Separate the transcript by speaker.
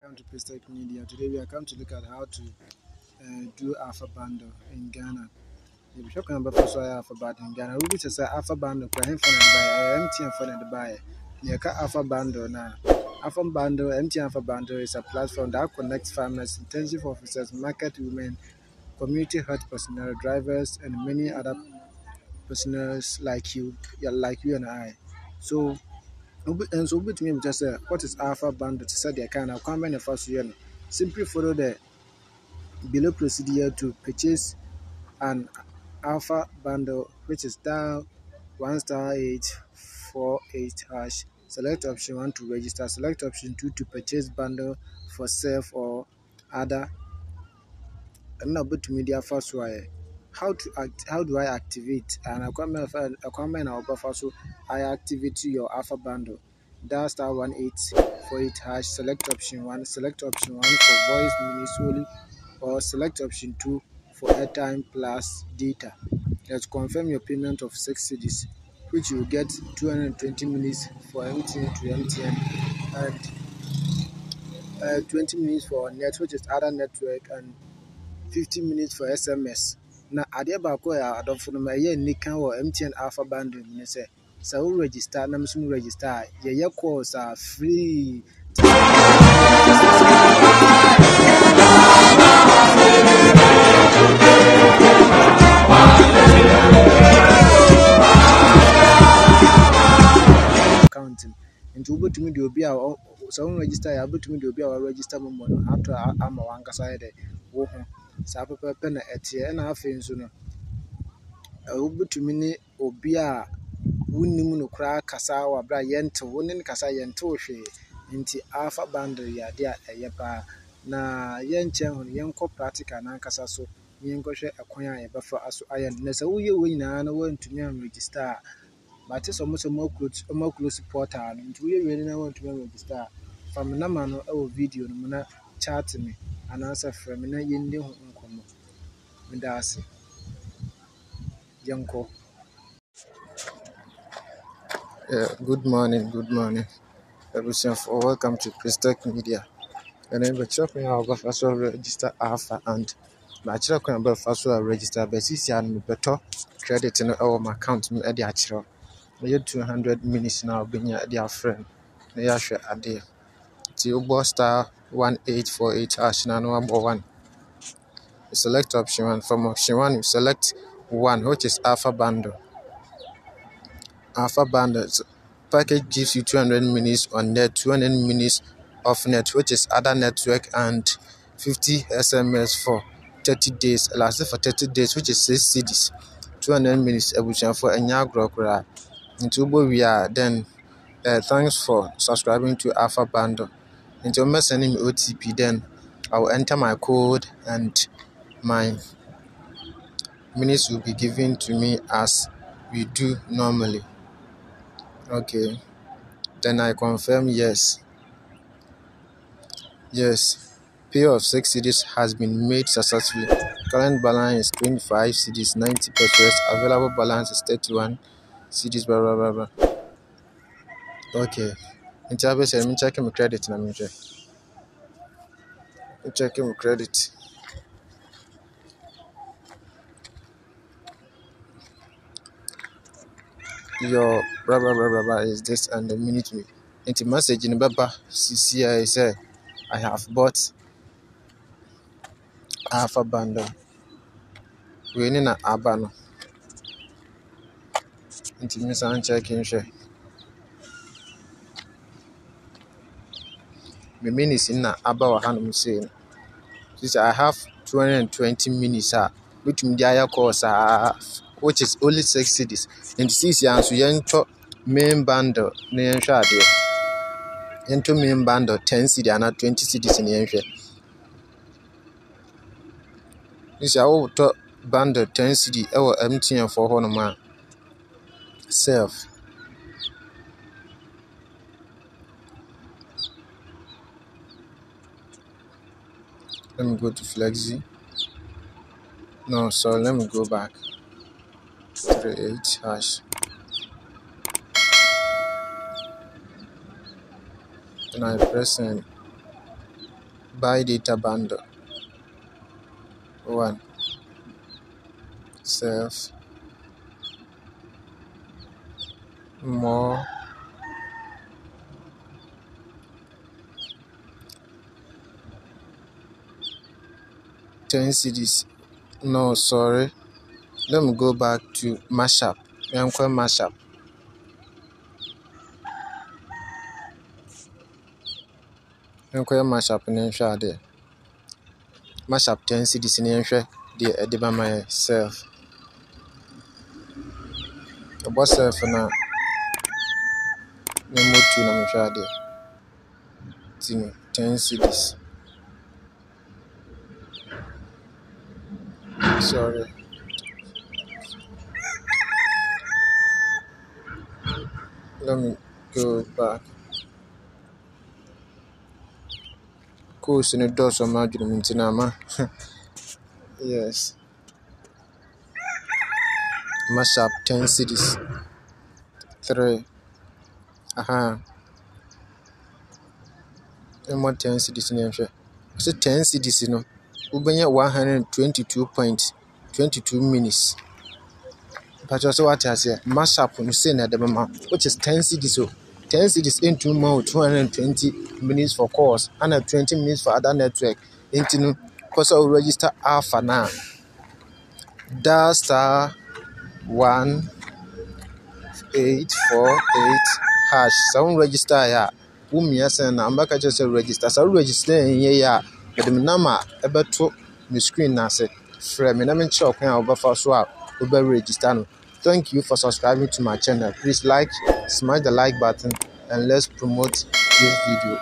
Speaker 1: Welcome to Pistech Media. Today we are come to look at how to do alpha bundle in Ghana. If you can first alpha bundle in Ghana, we say alpha bundle for him for the buyer, MTN for the buyer. Near alpha bundle now. Alpha bundle, MTN alpha bundle is a platform that connects farmers, intensive officers, market women, community health personnel, drivers, and many other personnel like you and I. So and so with me just say what is alpha bundle to say the kind of comment first year. Simply follow the below procedure to purchase an alpha bundle, which is dial 1*848#. Select option 1 to register. Select option 2 to purchase bundle for self or other. And now to media first wire. How do I activate? And a comment so I activate your alpha bundle. Dial *1848#. Select option 1. Select option 1 for voice minutes only, or select option 2 for airtime plus data. Let's confirm your payment of 6 cedis, which you will get 220 minutes for MTN to MTN and 20 minutes for net, which is other network, and 15 minutes for SMS. Now, adeɛ baako a adɔfo no ma ɛyɛ nika wɔ MTN alpha bundle ne sɛ sɛ wo register na mso register a yɛyɛ calls are free. Counting into wobɛtumi de obi a sɛ wo register a wobɛtumi de obi a register mo no ato ama wankasa yɛ dɛ wo ho saa pɛpɛpɛ na ɛteɛ. Ɛna afei nso no wobɛtumi ne obi a wonnim no koraa kasa wɔ abra yɛntew wo ne kasa yɛntew hwee. Nti alpha bundle yɛ ade a ɛyɛ paa na yɛnkyɛn ho yɛnkɔ practical nankasa so yɛnkɔhwɛ ɛkwan a yɛbɛfa aso ayɛ no. Na sɛ woyɛ wo nyinaa na woantumi am register a but it's almost more close portal. Into we really want to register from number no our video no na chat me and answer from na yende ho nkomo. Ndase. Yanko. Good morning. Everyone, welcome to Pistech Media. And then check me out first register alpha and my check can be first register but this year me better credit in our account me at the actual. I 200 minutes now being their friend. They are sure a day. Till *1848# number 1. You select option 1. From option 1, you select 1, which is alpha bundle. Alpha bundle package gives you 200 minutes on net, 200 minutes off net, which is other network, and 50 SMS for 30 days. Lasted for 30 days, which is 6 cedis. 200 minutes for a nyagro. Into we are then thanks for subscribing to Alpha Bundle. Until you sending me OTP, then I will enter my code and my minutes will be given to me as we do normally. Okay. Then I confirm yes. Pay of 6 cedis has been made successfully. Current balance is 25 cedis, 90 pesos. Available balance is 31 cedis. Blah blah blah blah. Okay. Until I say I'm checking my credit and I'm checking my credit. Your blah blah blah blah blah is this and the minute me. Into message in Baba CCI say I have bought alpha bundle. We need an abano. Into me sound checking share. My minutes in a about hand saying. Since I have 220 minutes which media course which is only 6 cities. And this year so yento main bundle na yenhwe ade. Yento main bundle 10 cities and 20 cities in yenhwe. This year we to bundle 10 cities e wo MTN for ho no ma self. Let me go to Flexi. No, so let me go back. 38#. Then I press send. Buy data bundle. 1. Surf. More. $10. No, sorry. Let me go back to mashup. Mashup. Mashup in there. Mashup $10 in the Edibama self. About self na memo to na $10. Sorry. Let me go back. Course in the doors of my Tinama. Yes. Mashup $10. 3. And what $10 in the so $10 no. Ubenya 122.22 minutes. But also what I say, mashup on say na the mama, which is $10. So $10 into more 220 minutes for calls and 20 minutes for other network. Into because I will register AFA now. Dial *1848# so register ya wumia sen na ambaka just register so register yen ya but me number ebeto me screen na say frame me na me check kan obafa so a oba register no. Thank you for subscribing to my channel. Please smash the like button and let's promote this video.